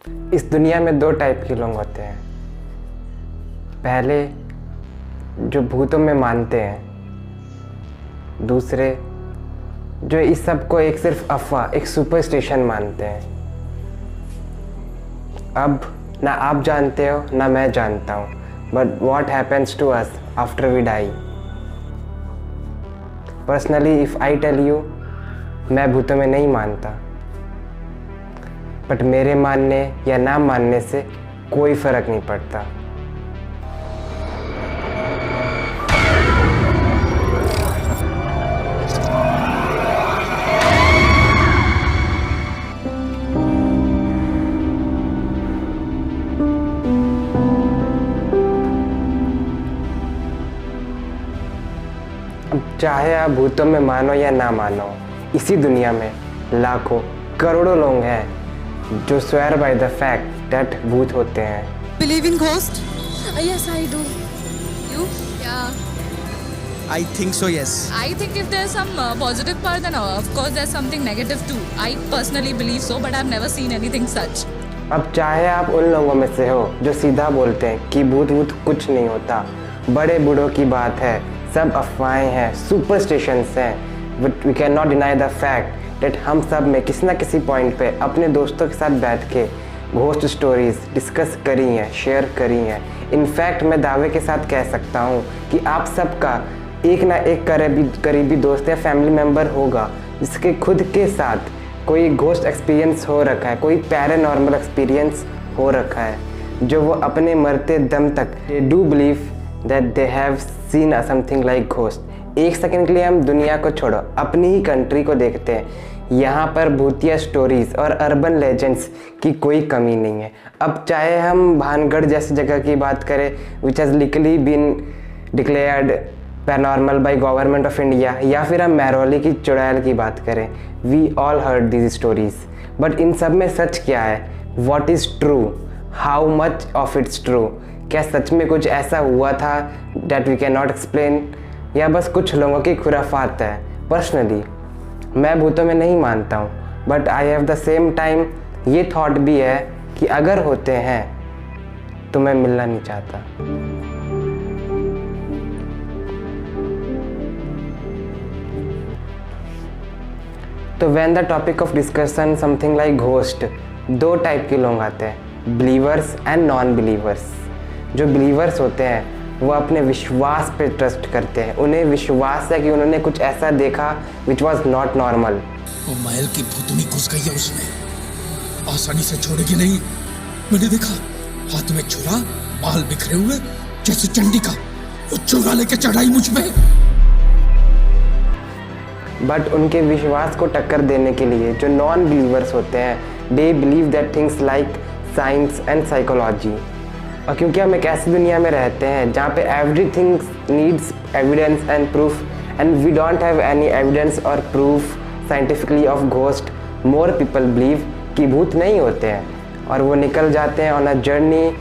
इस दुनिया में दो टाइप के लोग होते हैं। पहले जो भूतों में मानते हैं, दूसरे जो इस सब को एक सिर्फ अफवाह, एक सुपरस्टिशन मानते हैं। अब ना आप जानते हो ना मैं जानता हूँ, but what happens to us after we die. Personally if I tell you, मैं भूतों में नहीं मानता, बट मेरे मानने या ना मानने से कोई फर्क नहीं पड़ता। अब चाहे आप भूतों में मानो या ना मानो, इसी दुनिया में लाखों करोड़ों लोग हैं जो swear by the fact that भूत होते हैं। Believe in ghost? Yes, I do. You? Yeah. I think so, yes. I think if there's some positive part, then of course there's something negative too. I personally believe so, but I've never seen anything such. अब चाहे आप उन लोगों में से हो जो सीधा बोलते हैं कि भूत वूत कुछ नहीं होता, बड़े बूढ़ों की बात है, सब अफवाहें हैं, सुपरस्टिशंस हैं, but we can not deny the fact that हम सब में किसी ना किसी पॉइंट पे अपने दोस्तों के साथ बैठ के घोस्ट स्टोरीज डिस्कस करी हैं, शेयर करी हैं। इनफैक्ट मैं दावे के साथ कह सकता हूँ कि आप सबका एक ना एक करीबी दोस्त या फैमिली मेम्बर होगा जिसके खुद के साथ कोई घोस्ट एक्सपीरियंस हो रखा है, कोई पैरानॉर्मल एक्सपीरियंस हो रखा है, जो वो अपने मरते दम तक they do believe that they have seen something like ghost. एक सेकंड के लिए हम दुनिया को छोड़ो, अपनी ही कंट्री को देखते हैं। यहाँ पर भूतिया स्टोरीज और अर्बन लेजेंड्स की कोई कमी नहीं है। अब चाहे हम भानगढ़ जैसी जगह की बात करें, which has legally been declared paranormal by government of India, या फिर हम मैरोली की चुड़ैल की बात करें, we all heard these stories. But इन सब में सच क्या है? What is true? How much of its true? क्या सच में कुछ ऐसा हुआ था that we can not explain, या बस कुछ लोगों की खुराफात है? पर्सनली मैं भूतों में नहीं मानता हूँ, but I have the same time ये थॉट भी है कि अगर होते हैं तो मैं मिलना नहीं चाहता। तो when the topic of discussion something like ghost, दो टाइप के लोग आते हैं, बिलीवर्स एंड नॉन बिलीवर्स। जो बिलीवर्स होते हैं वो अपने विश्वास पे ट्रस्ट करते हैं, उन्हें विश्वास है कि उन्होंने कुछ ऐसा देखा विच वॉज नॉट नॉर्मल। वो महल की भूतनी घुस गई है उसमें, आसानी से छोड़ेगी नहीं। मैंने देखा हाथ में छुरा, बाल बिखरे हुए जैसे चंडी का, वो छुरा लेके चढ़ाई मुझ पे। बट उनके विश्वास को टक्कर देने के लिए जो नॉन बिलीवर्स होते हैं, they believe that things like science and psychology. और क्योंकि हम एक ऐसी दुनिया में रहते हैं जहाँ पे everything needs evidence and proof, and we don't have any evidence और proof scientifically of ghost, more people believe कि भूत नहीं होते हैं, और वो निकल जाते हैं on a journey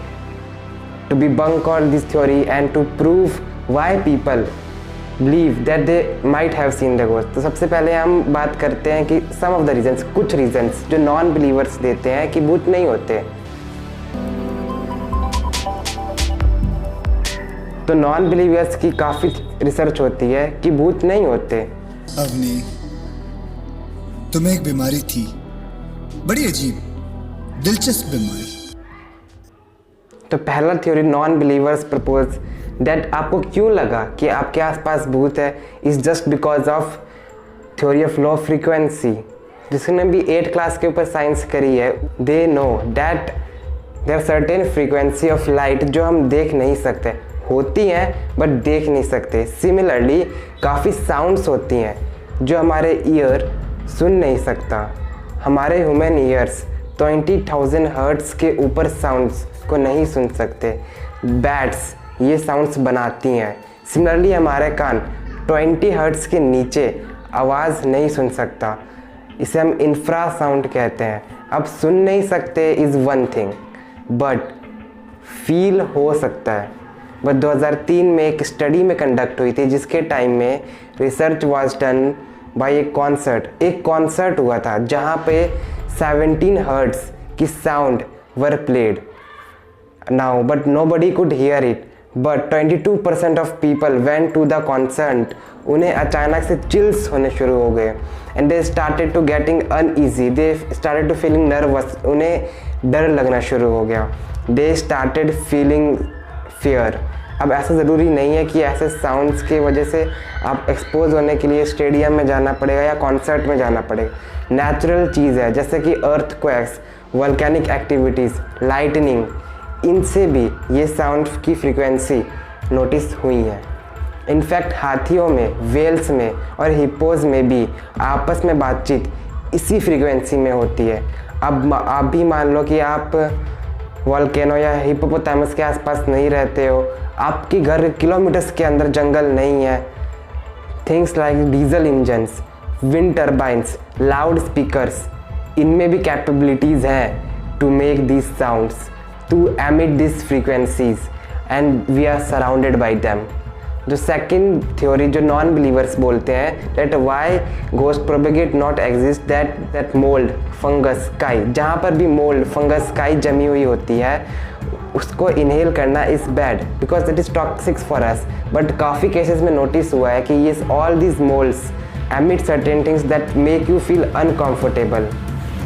to debunk on this theory and to prove why people believe that they might have seen the ghost. तो सबसे पहले हम बात करते हैं कि सम ऑफ द रीजंस, कुछ रीजंस जो नॉन बिलीवर्स देते हैं कि भूत नहीं होते। तो नॉन बिलीवर्स की काफ़ी रिसर्च होती है कि भूत नहीं होते। अवनी, तुम्हें एक बीमारी थी, बड़ी अजीब दिलचस्प बीमारी। तो पहला theory non believers propose that आपको क्यों लगा कि आपके आसपास भूत है is just because of theory of low frequency. जिसने भी 8th क्लास के ऊपर साइंस करी है, they know that there certain frequency of light जो हम देख नहीं सकते, होती हैं बट देख नहीं सकते। सिमिलरली काफ़ी साउंड्स होती हैं जो हमारे ईयर सुन नहीं सकता। हमारे ह्यूमन ईयर्स 20,000 हर्ट्ज़ के ऊपर साउंड्स को नहीं सुन सकते, बैट्स ये साउंड्स बनाती हैं। सिमिलरली हमारे कान 20 हर्ट्ज़ के नीचे आवाज़ नहीं सुन सकता, इसे हम इंफ्रा साउंड कहते हैं। अब सुन नहीं सकते is one thing, but feel हो सकता है। बट 2003 में एक स्टडी में कंडक्ट हुई थी जिसके टाइम में रिसर्च वाज डन बाय एक कॉन्सर्ट हुआ था जहाँ पे 17 हर्ट्ज़ की sound were played now, but nobody could hear it. But 22% of people went to the concert. उन्हें अचानक से chills होने शुरू हो गए, and they started to getting uneasy. They started to feeling nervous. उन्हें डर लगना शुरू हो गया. They started feeling fear. अब ऐसा ज़रूरी नहीं है कि ऐसे साउंड्स की वजह से आप एक्सपोज होने के लिए स्टेडियम में जाना पड़ेगा या कॉन्सर्ट में जाना पड़ेगा. नेचुरल चीज़ है, जैसे कि अर्थक्वेक्स, वोल्केनिक एक्टिविटीज़, लाइटनिंग, इनसे भी ये साउंड की फ्रीक्वेंसी नोटिस हुई है. इनफैक्ट हाथियों में, वेल्स में और हिप्पोज में भी आपस में बातचीत इसी फ्रीक्वेंसी में होती है. अब आप भी मान लो कि आप वोल्केनो या हिप्पोपोटामस के आसपास नहीं रहते हो, आपके घर किलोमीटर्स के अंदर जंगल नहीं है. Things like diesel engines, wind turbines, loud speakers, इनमें भी कैपेबिलिटीज़ हैं to make this sounds, to emit this frequencies, and we are surrounded by them. जो सेकंड थ्योरी जो नॉन बिलीवर्स बोलते हैं, that why ghost propagate not exist, that mold, fungus, काई, जहाँ पर भी मोल्ड, फंगस, काई जमी हुई होती है, उसको इनहेल करना is bad because that is toxic for us. But काफ़ी केसेस में नोटिस हुआ है कि ये all this moulds emit certain things that make you feel uncomfortable,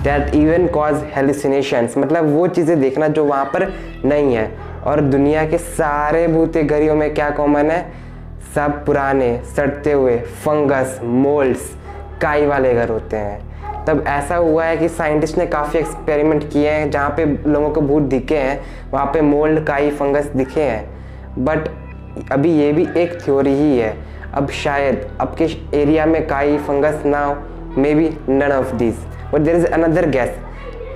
that even cause hallucinations. मतलब वो चीज़ें देखना जो वहाँ पर नहीं है. और दुनिया के सारे भूते घरों में क्या कॉमन है? सब पुराने सड़ते हुए फंगस, मोल्ड्स, काई वाले घर होते हैं. तब ऐसा हुआ है कि साइंटिस्ट ने काफ़ी एक्सपेरिमेंट किए हैं, जहाँ पे लोगों को भूत दिखे हैं वहाँ पे मोल्ड, काई, फंगस दिखे हैं. बट अभी ये भी एक थ्योरी ही है. अब शायद आपके एरिया में काई, फंगस ना हो, maybe none of this, but there is another gas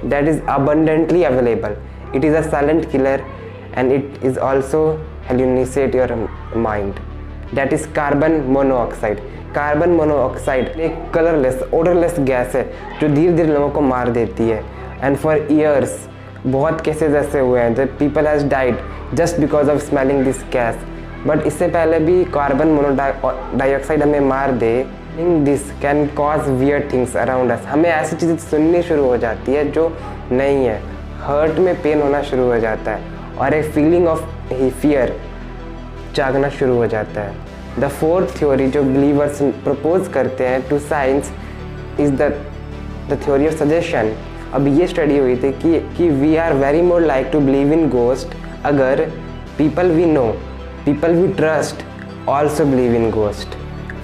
that is abundantly available. It is a silent killer and it is also hallucinate your mind. That is carbon monoxide. Carbon monoxide एक colourless, odourless gas है जो धीरे धीरे लोगों को मार देती है. एंड फॉर ईयर्स बहुत केसेस ऐसे हुए हैं that people has died just because of smelling this gas. But इससे पहले भी कार्बन मोनोडाइऑक्साइड हमें मार दे, this can cause weird things around us. हमें ऐसी चीज़ें सुननी शुरू हो जाती है जो नहीं है. हर्ट में पेन होना शुरू हो जाता है और एक फीलिंग ऑफ फियर जागना शुरू हो जाता है. द फोर्थ थ्योरी जो बिलीवर्स प्रपोज करते हैं to science is the theory of suggestion. अब ये स्टडी हुई थी कि we are very more like to believe in ghost अगर people we know, people we trust also believe in ghost.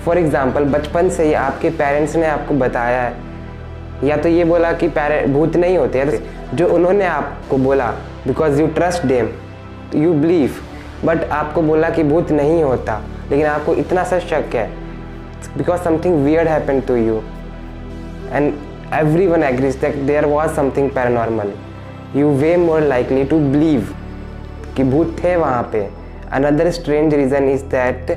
For example बचपन से ही आपके पेरेंट्स ने आपको बताया है, या तो ये बोला कि भूत नहीं होते हैं, जो उन्होंने आपको बोला because you trust them, you believe, but आपको बोला कि भूत नहीं होता, लेकिन आपको इतना सा शक है because something weird happened to you and everyone agrees that there was something paranormal. You way more likely to believe कि भूत थे वहाँ पे. Another strange reason is that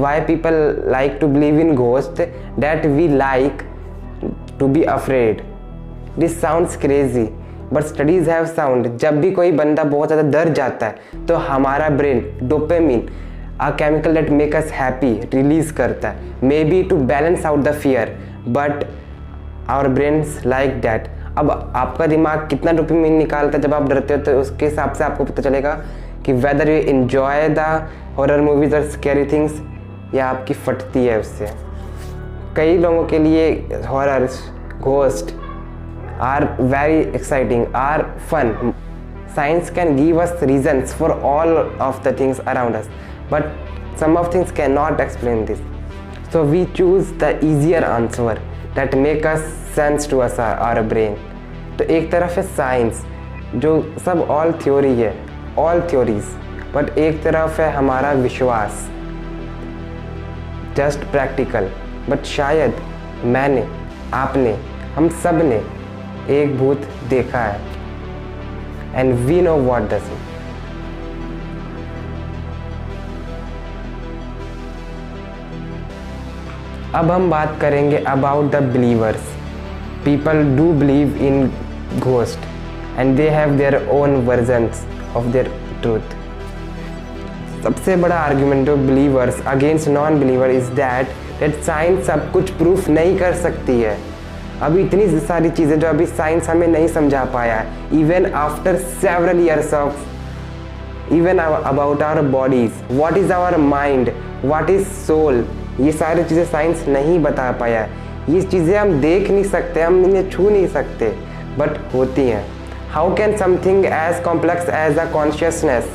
why people like to believe in ghosts, that we like to be afraid. This sounds crazy, but studies have found जब भी कोई बंदा बहुत ज़्यादा डर जाता है तो हमारा brain dopamine, a chemical that make us happy, release करता है, maybe to balance out the fear, but our brains like that. अब आपका दिमाग कितना डोपामिन निकालता है जब आप डरते हो, तो उसके हिसाब से आपको पता चलेगा कि whether you enjoy the horror movies और स्कैरी थिंग्स या आपकी फटती है उससे. कई लोगों के लिए horror, ghost are very exciting, are fun. Science can give us reasons for all of the things around us, but some of things can not explain this. So we choose the easier answer that make us sense to us, our brain. तो एक तरफ है science जो सब all theory है, all theories, but एक तरफ है हमारा विश्वास, जस्ट प्रैक्टिकल. बट शायद मैंने, आपने, हम सब ने एक भूत देखा है and we know what does it. अब हम बात करेंगे about the believers. People do believe in ghost and they have their own versions of their truth. सबसे बड़ा argument of believers against non believer is that science सब कुछ proof नहीं कर सकती है. अभी इतनी सारी चीज़ें जो अभी साइंस हमें नहीं समझा पाया है, even after several years of even about our bodies, what is our mind, what is soul, ये सारी चीज़ें साइंस नहीं बता पाया है। ये चीज़ें हम देख नहीं सकते, हम इन्हें छू नहीं सकते, बट होती हैं। How can something as complex as a consciousness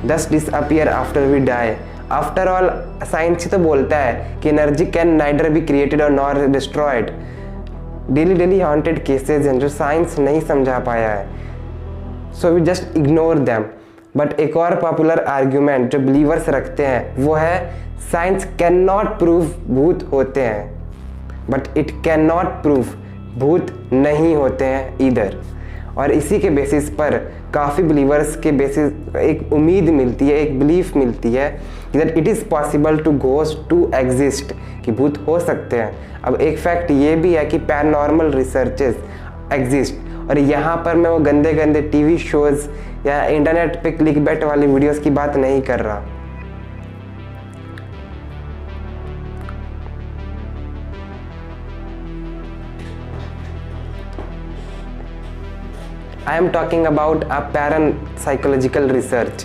just disappear after we die? After all science ही तो बोलता है कि energy can neither be created और nor destroyed. Daily haunted cases हैं जो साइंस नहीं समझा पाया है, so we just ignore them. But एक और पॉपुलर आर्ग्यूमेंट जो बिलीवर्स रखते हैं वो है साइंस कैन नॉट प्रूव भूत होते हैं, but it can not prove भूत नहीं होते हैं ईदर। और इसी के बेसिस पर काफ़ी बिलीवर्स के बेसिस एक उम्मीद मिलती है, एक बिलीफ मिलती है कि that it is possible to ghost to exist, कि भूत हो सकते हैं। अब एक फैक्ट ये भी है कि पैरानॉर्मल रिसर्चेस एग्जिस्ट, और यहाँ पर मैं वो गंदे गंदे टीवी शोज़ या इंटरनेट पे क्लिकबेट वाली वीडियोस की बात नहीं कर रहा। I am talking about a parapsychological research.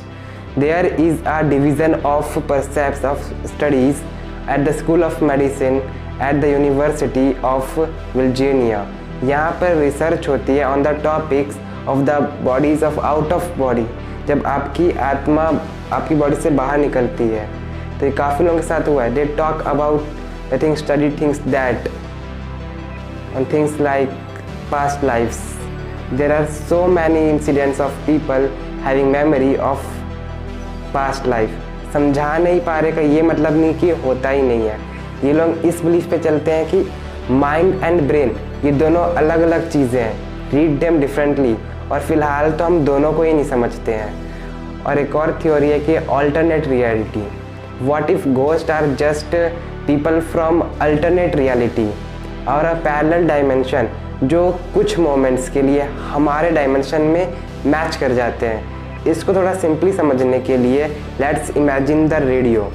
There is a division of percepts of studies at the School of Medicine at the University of Virginia. यहाँ पर रिसर्च होती है on the topics of the bodies of out of body, जब आपकी आत्मा आपकी body से बाहर निकलती है। तो ये काफ़ी लोगों के साथ हुआ है। They talk about I think study things that on things like past lives. There are so many incidents of people having memory of past life. समझा नहीं पा रहे का ये मतलब नहीं कि होता ही नहीं है। ये लोग इस बिलीफ पे चलते हैं कि माइंड एंड ब्रेन ये दोनों अलग अलग चीज़ें हैं, रीड देम डिफरेंटली, और फिलहाल तो हम दोनों को ही नहीं समझते हैं। और एक और थ्योरी है कि alternate reality, what if ghost are just people from alternate reality और अ पैरेलल डायमेंशन, जो कुछ मोमेंट्स के लिए हमारे डायमेंशन में मैच कर जाते हैं। इसको थोड़ा सिंपली समझने के लिए लेट्स इमेजिन द रेडियो।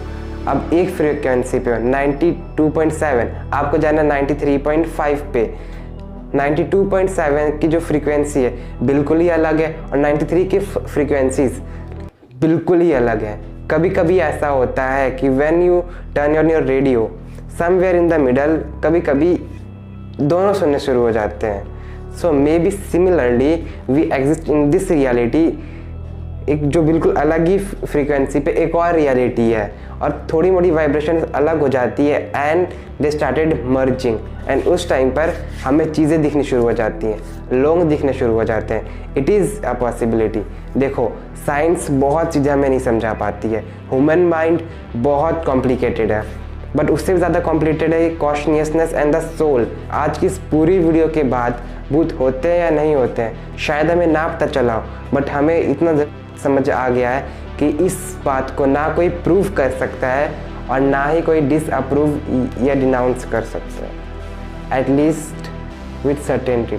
अब एक फ्रीक्वेंसी पे 92.7, आपको जाना 93.5 पे। 92.7 की जो फ्रीक्वेंसी है बिल्कुल ही अलग है, और 93 की फ्रीक्वेंसीज बिल्कुल ही अलग है। कभी कभी ऐसा होता है कि when you turn on your radio somewhere in the middle, कभी कभी दोनों सुनने शुरू हो जाते हैं। So maybe similarly we exist in this reality, एक जो बिल्कुल अलग ही फ्रीक्वेंसी पे एक और रियलिटी है, और थोड़ी मोड़ी वाइब्रेशन अलग हो जाती है, and they started merging, and उस टाइम पर हमें चीज़ें दिखनी शुरू हो जाती हैं, लोग दिखने शुरू हो जाते हैं। It is a possibility. देखो साइंस बहुत चीज़ें हमें नहीं समझा पाती है, ह्यूमन माइंड बहुत कॉम्प्लिकेटेड है, बट उससे भी ज़्यादा कॉम्प्लिकेटेड है कॉन्शियसनेस एंड द सोल। आज की इस पूरी वीडियो के बाद भूत होते हैं या नहीं होते हैं शायद हमें ना पता चला हो, बट हमें इतना समझ आ गया है कि इस बात को ना कोई प्रूव कर सकता है और ना ही कोई डिसअप्रूव या डिनाउंस कर सकता है, at least with certainty.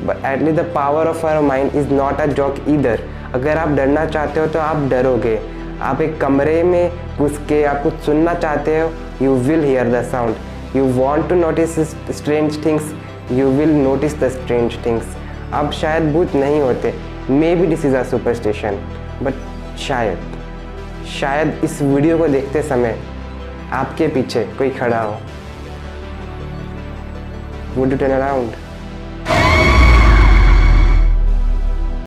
But at least the power of our mind is not a joke either. अगर आप डरना चाहते हो तो आप डरोगे। आप एक कमरे में घुस के आप कुछ सुनना चाहते हो, you will hear the sound. You want to notice strange things, you will notice the strange things. अब शायद भूत नहीं होते, maybe this is a superstition, but शायद इस वीडियो को देखते समय आपके पीछे कोई खड़ा हो। Would you turn around?